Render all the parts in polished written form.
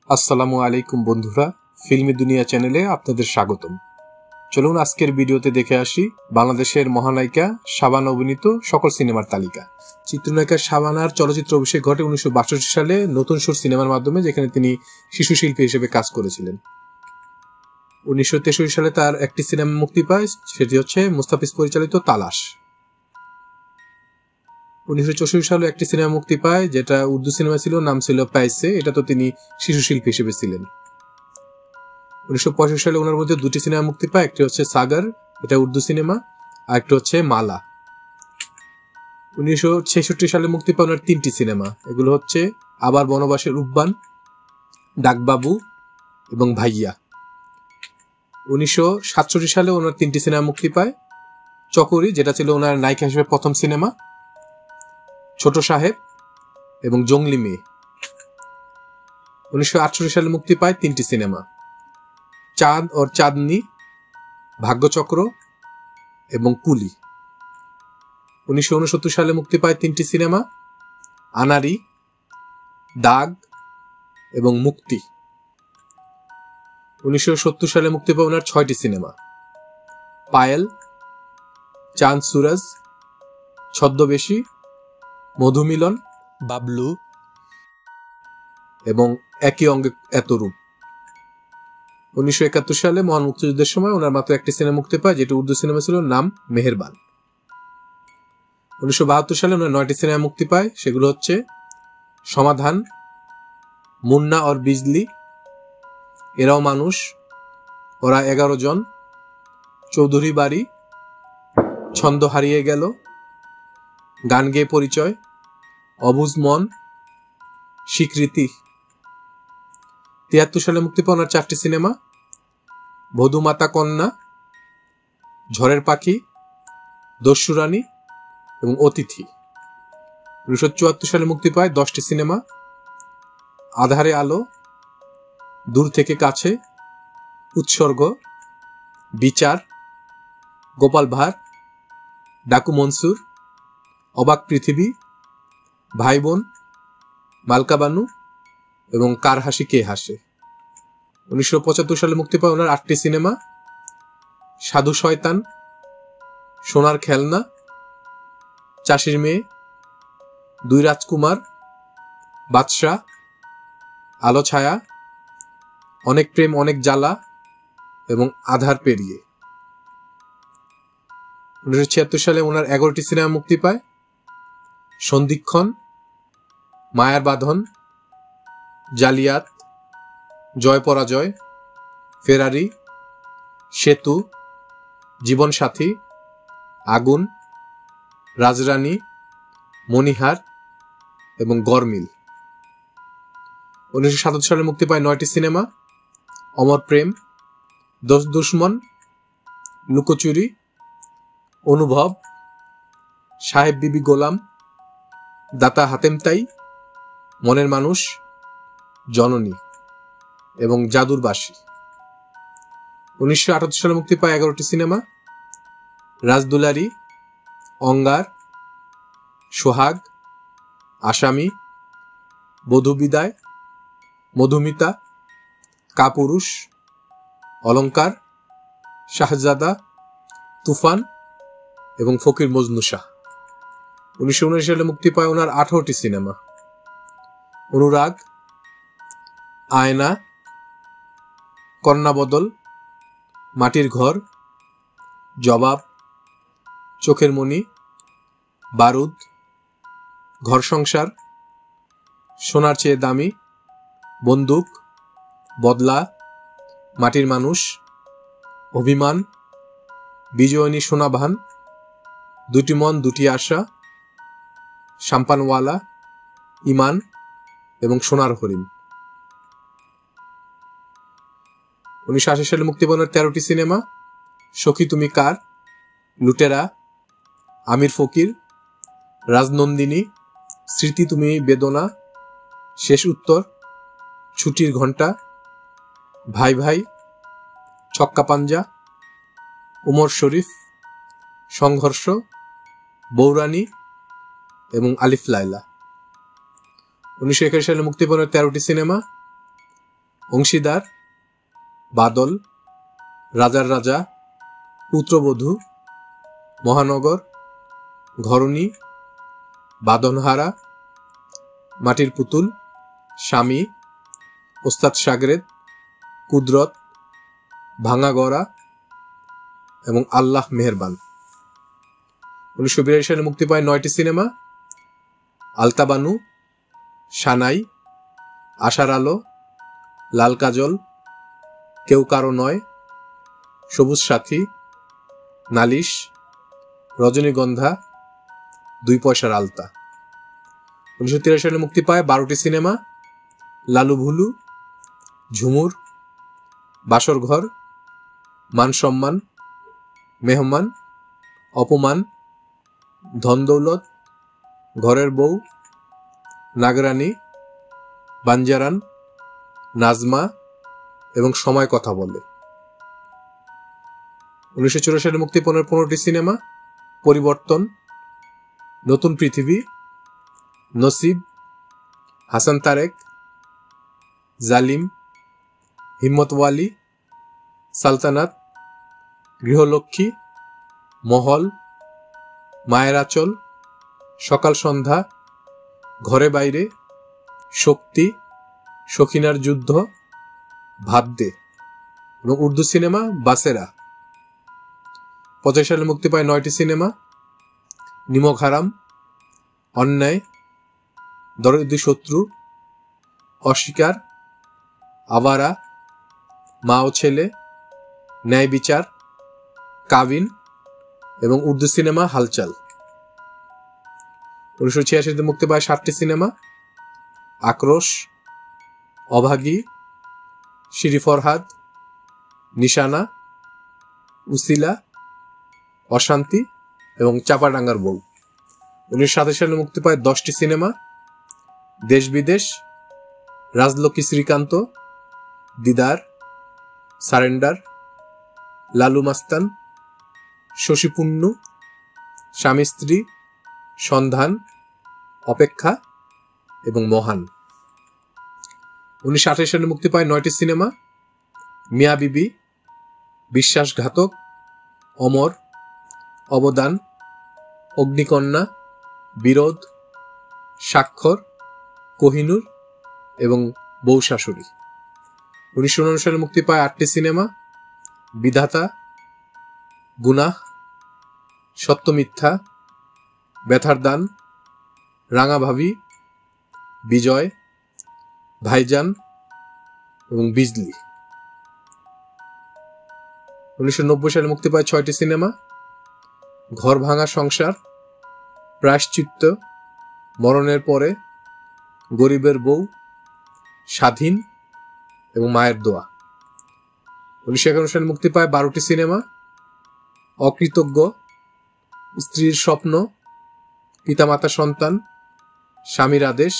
আসসালামু আলাইকুম বন্ধুরা, ফিল্মি দুনিয়া চ্যানেলে আপনাদের স্বাগতম। চলুন আজকের ভিডিওতে দেখে আসি বাংলাদেশের মহানায়িকা শাবানা অভিনীত সকল সিনেমার তালিকা। চিত্রনায়িকা শাবানার চলচ্চিত্র অভিষেক ঘটে 1962 সালে নতুন সুর সিনেমার মাধ্যমে, যেখানে তিনি শিশু শিল্পী হিসেবে কাজ করেছিলেন। 1963 সালে তার একটি সিনেমা মুক্তি পায়, সেটি হচ্ছে মুস্তাফিজ পরিচালিত তালাশ। 1964 সালে একটি সিনেমা মুক্তি পায়, যেটা উর্দু সিনেমা ছিল, নাম ছিল পাইসে। এটা তো তিনি শিশু শিল্পী হিসেবে ছিলেন। 1965 সালে ওনার মধ্যে দুটি সিনেমা মুক্তি পায়, একটি হচ্ছে সাগর, এটা উর্দু সিনেমা, আর একটি হচ্ছে মালা। 1966 সালে মুক্তি পায় ওনার তিনটি সিনেমা, এগুলো হচ্ছে আবার বনবাসের উব্বান, ডাকবাবু এবং ভাইয়া। 1967 সালে ওনার তিনটি সিনেমা মুক্তি পায়, চকরি, যেটা ছিল ওনার নায়িকা হিসেবে প্রথম সিনেমা, ছোট সাহেব এবং জঙ্গলি মেয়ে। 1968 সালে মুক্তি পায় তিনটি সিনেমা, চাঁদ और চাঁদনি, ভাগ্যচক্র এবং কুলি। 1969 সালে মুক্তি পায় তিনটি সিনেমা, আনারি, দাগ এবং মুক্তি। 1970 সালে মুক্তি পায় ওনার 6টি সিনেমা, পায়েল, চাঁদ সুরজ, ছদ্মবেশী, মধুমিলন, বাবলু এবং একই অঙ্গে এত রূপ। 1971 সালে মহান মুক্তিযুদ্ধের সময় ওনার মাত্র একটি সিনেমা মুক্তি পায়, যেটি উর্দু সিনেমা ছিল, নাম মেহেরবান। 1972 সালে ওনার 9টি সিনেমা মুক্তি পায়, সেগুলো হচ্ছে সমাধান, মুন্না और বিজলি, এরাও মানুষ, ওরা 11 জন, চৌধুরী বাড়ি, ছন্দ হারিয়ে গেল, গান গেয়ে পরিচয়, অবুঝ মন, স্বীকৃতি। 73 সালে মুক্তি পায় ওনার 4টি সিনেমা, বধূমাতা কন্যা, ঝড়ের পাখি, দস্যুরানী এবং অতিথি। 1974 সালে মুক্তি পায় 10টি সিনেমা, আধারে আলো, দূর থেকে কাছে, উৎসর্গ, বিচার, গোপাল ভাঁড়, ডাকু মনসুর, অবাক পৃথিবী, ভাই বোন, মালকা বানু এবং কার হাসি কে হাসে। 1975 সালে মুক্তি পায় ওনার 8টি সিনেমা, সাধু শয়তান, সোনার খেলনা, চাষির মেয়ে, দুই রাজকুমার, বাদশাহ, আলো ছায়া, অনেক প্রেম অনেক জ্বালা এবং আধার পেরিয়ে। 1976 সালে ওনার 11টি সিনেমা মুক্তি পায়, সন্ধিক্ষণ, মায়ার বাঁধন, জালিয়াত, জয় পরাজয়, ফেরারি, সেতু, জীবন সাথী, আগুন, রাজরানী, মনিহার এবং গরমিল। 1977 সালে মুক্তি পায় 9টি সিনেমা, অমর প্রেম, দোস্ত দুশ্মন, লুকোচুরি, অনুভব, সাহেব বিবি গোলাম, দাতা হাতেমতাই, মনের মানুষ, জননী এবং জাদুর বাঁশি। 1978 সালে মুক্তি পায় 11টি সিনেমা, রাজদুলারি, অঙ্গার, সোহাগ, আসামি, বধূ বিদায়, মধুমিতা, কাপুরুষ, অলঙ্কার, শাহজাদা, তুফান এবং ফকির মজনু শাহ। 1979 সালে মুক্তি পায় ওনার 18টি সিনেমা, অনুরাগ, আয়না, কন্যা বদল, মাটির ঘর, জবাব, চোখের মণি, বারুদ, ঘর সংসার, সোনার চেয়ে দামি, বন্দুক, বদলা, মাটির মানুষ, অভিমান, বিজয়িনী সোনাভান, দুটি মন দুটি আশা, শাম্পানওয়ালা, ইমান এবং সোনার হরিণ। 1980 সালে মুক্তি পায় 13টি সিনেমা, সখী তুমি কার, লুটেরা, আমির ফকির, রাজনন্দিনী, স্মৃতি তুমি বেদনা, শেষ উত্তর, ছুটির ঘন্টা, ভাই ভাই, ছক্কা পাঞ্জা, উমর শরীফ, সংঘর্ষ, বৌরানী এবং আলিফ লায়লা। 1981 সালে মুক্তি পায় 13টি সিনেমা, অংশীদার, বাদল, রাজার রাজা, পুত্রবধূ, মহানগর, ঘরণী, বাঁধনহারা, মাটির পুতুল, স্বামী, ওস্তাদ সাগরেদ, কুদরত, ভাঙাগড়া এবং আল্লাহ মেহেরবান। 1982 সালে মুক্তি পায় 9টি সিনেমা: আলতাবানু, সানাই, আশার আলো, লাল কাজল, কেউ কারো নয়, সবুজ সাথী, নালিশ, রজনীগন্ধা, 2 পয়সার আলতা। 1983 সালে মুক্তি পায় 12টি সিনেমা: লালু ভুলু, ঝুমুর, বাসরঘর, মান সম্মান, মেহমান, অপমান, ধন দৌলত, ঘরের বউ, নাগরানী, বাঞ্জারান, নাজমা এবং সময় কথা বলে। 1984 সালে মুক্তি পায় 15টি সিনেমা: পরিবর্তন, নতুন পৃথিবী, নসিব, হাসান তারেক, জালিম, হিম্মতওয়ালি, সালতানাত, গৃহলক্ষ্মী, মহল, মায়ের আঁচল, সকাল সন্ধ্যা, ঘরে বাইরে, শক্তি, সখিনার যুদ্ধ, ভাত দে এবং উর্দু সিনেমা বাসেরা। 85 সালে মুক্তি পায় 9টি সিনেমা: নিমক হারাম, অন্যায়, দরদি শত্রু, অস্বীকার, আওয়ারা, মা ও ছেলে, ন্যায় বিচার, কাবিন এবং উর্দু সিনেমা হালচাল। 1986 মুক্তি পায় 7টি সিনেমা: আক্রোশ, অভাগী, শিরি ফরহাদ, নিশানা, উসিলা, অশান্তি এবং চাপাডাঙ্গার বউ। 1927 সালে মুক্তি পায় 10টি সিনেমা: দেশ বিদেশ, রাজলক্ষ্মী শ্রীকান্ত, দিদার, সারেন্ডার, লালু মাস্তান, শশী পুন্নু, স্বামী স্ত্রী, সন্ধান, অপেক্ষা এবং মহান। 1928 সালে মুক্তি পায় 9টি সিনেমা: মিয়া বিবি, বিশ্বাসঘাতক, অমর, অবদান, অগ্নিকন্যা, বিরোধ, স্বাক্ষর, কোহিনূর এবং বউ শাশুড়ি। 1999 সালে মুক্তি পায় 8টি সিনেমা: বিধাতা, গুনাহ, সত্য মিথ্যা, ব্যথার দান, রাঙা ভাবি, বিজয়, ভাইজান এবং বিজলি। 1990 সালে মুক্তি পায় 6টি সিনেমা: ঘর ভাঙা সংসার, প্রায়শ্চিত্ত, মরণের পরে, গরিবের বউ, স্বাধীন এবং মায়ের দোয়া। 1951 সালে মুক্তি পায় 12টি সিনেমা: অকৃতজ্ঞ, স্ত্রীর স্বপ্ন, পিতামাতা সন্তান, স্বামীর আদেশ,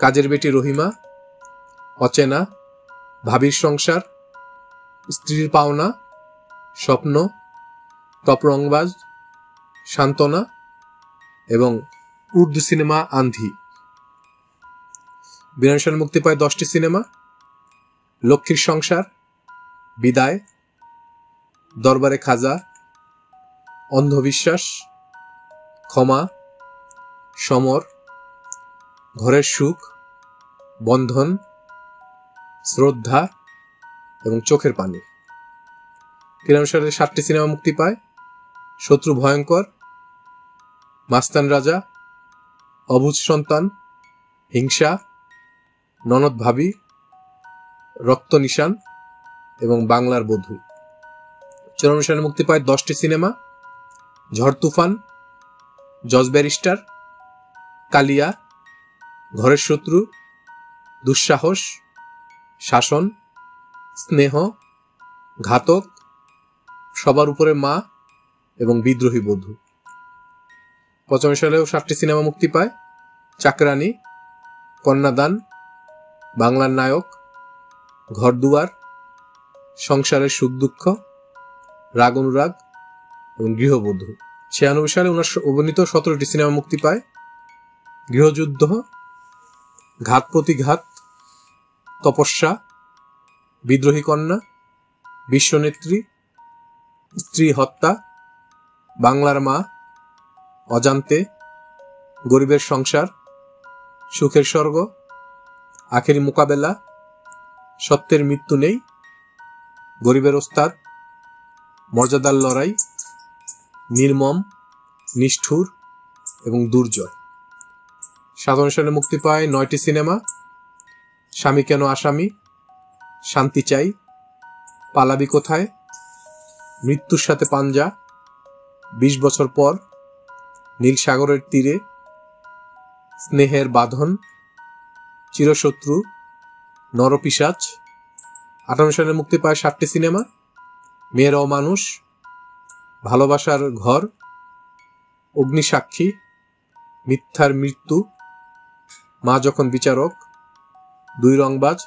কাজের বেটি রহিমা, অচেনা, ভাবির সংসার, স্ত্রীর পাওনা, স্বপ্ন, টপ রংবাজ, সান্ত্বনা এবং উর্দু সিনেমা আন্ধি। 92 সালে মুক্তি পায় 10টি সিনেমা: লক্ষ্মীর সংসার, বিদায়, দরবারে খাজা, অন্ধবিশ্বাস, ক্ষমা, সমর, ঘরের সুখ, বন্ধন, শ্রদ্ধা এবং চোখের পানি। 93 সালে 7টি সিনেমা মুক্তি পায়: শত্রু ভয়ঙ্কর, মাস্তান রাজা, অবুঝ সন্তান, হিংসা, ননদ ভাবি, রক্ত নিশান এবং বাংলার বধূ। 94 সালে মুক্তি পায় 10টি সিনেমা: ঝড় তুফান, জজ ব্যারিস্টার, কালিয়া, ঘরের শত্রু, দুঃসাহস, শাসন, স্নেহ, ঘাতক, সবার উপরে মা এবং বিদ্রোহী বধূ। 95 সালেও 7টি সিনেমা মুক্তি পায়: চাকরানী, কন্যাদান, বাংলার নায়ক, ঘরদুয়ার, সংসারের সুখ দুঃখ, রাগ অনুরাগ এবং গৃহবধূ। 96 সালে ওনার অভিনীত 17টি সিনেমা মুক্তি পায়: গৃহযুদ্ধ, ঘাত প্রতিঘাত, তপস্যা, বিদ্রোহী কন্যা, বিশ্বনেত্রী, স্ত্রী হত্যা, বাংলার মা, অজান্তে, গরিবের সংসার, সুখের স্বর্গ, আখেরি মোকাবেলা, সত্যের মৃত্যু নেই, গরিবের ওস্তাদ, মর্যাদার লড়াই, নির্মম, নিষ্ঠুর এবং দুর্জয়। 57 সালে মুক্তি পায় 9টি সিনেমা: স্বামী কেন আসামি, শান্তি চাই, পালাবি কোথায়, মৃত্যুর সাথে পাঞ্জা, 20 বছর পর, নীল সাগরের তীরে, স্নেহের বাঁধন, চিরশত্রু, নরপিশাচ। 58 সালে মুক্তি পায় 7টি সিনেমা: মেয়েরাও মানুষ, ভালোবাসার ঘর, অগ্নিসাক্ষী, মিথ্যার মৃত্যু, মা যখন বিচারক, 2 রংবাজ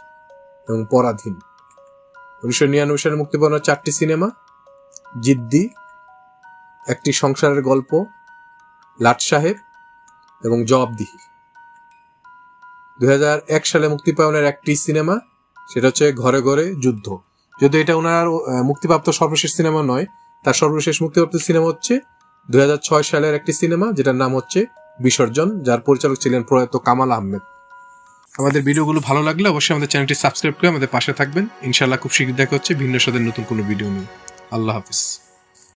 এবং পরাধীন। 1999 সালে মুক্তি পাওয়া 4টি সিনেমা: জিদ্দি, একটি সংসারের গল্প, লাট সাহেব এবং জবাবদিহি। 2001 সালে মুক্তি পাওয়া একটি সিনেমা, সেটা হচ্ছে ঘরে ঘরে যুদ্ধ। যদিও এটা ওনার মুক্তিপ্রাপ্ত সর্বশেষ সিনেমা নয়, তার সর্বশেষ মুক্তিপ্রাপ্ত সিনেমা হচ্ছে 2006 সালের একটি সিনেমা, যেটার নাম হচ্ছে বিসর্জন, যার পরিচালক ছিলেন প্রয়াত কামাল আহমেদ। আমাদের ভিডিওগুলো ভালো লাগলে অবশ্যই আমাদের চ্যানেলটি সাবস্ক্রাইব করে আমাদের পাশে থাকবেন। ইনশাআল্লাহ খুব শীঘ্রই দেখা হচ্ছে ভিন্ন স্বাদের নতুন কোনো ভিডিও নিয়ে। আল্লাহ হাফিজ।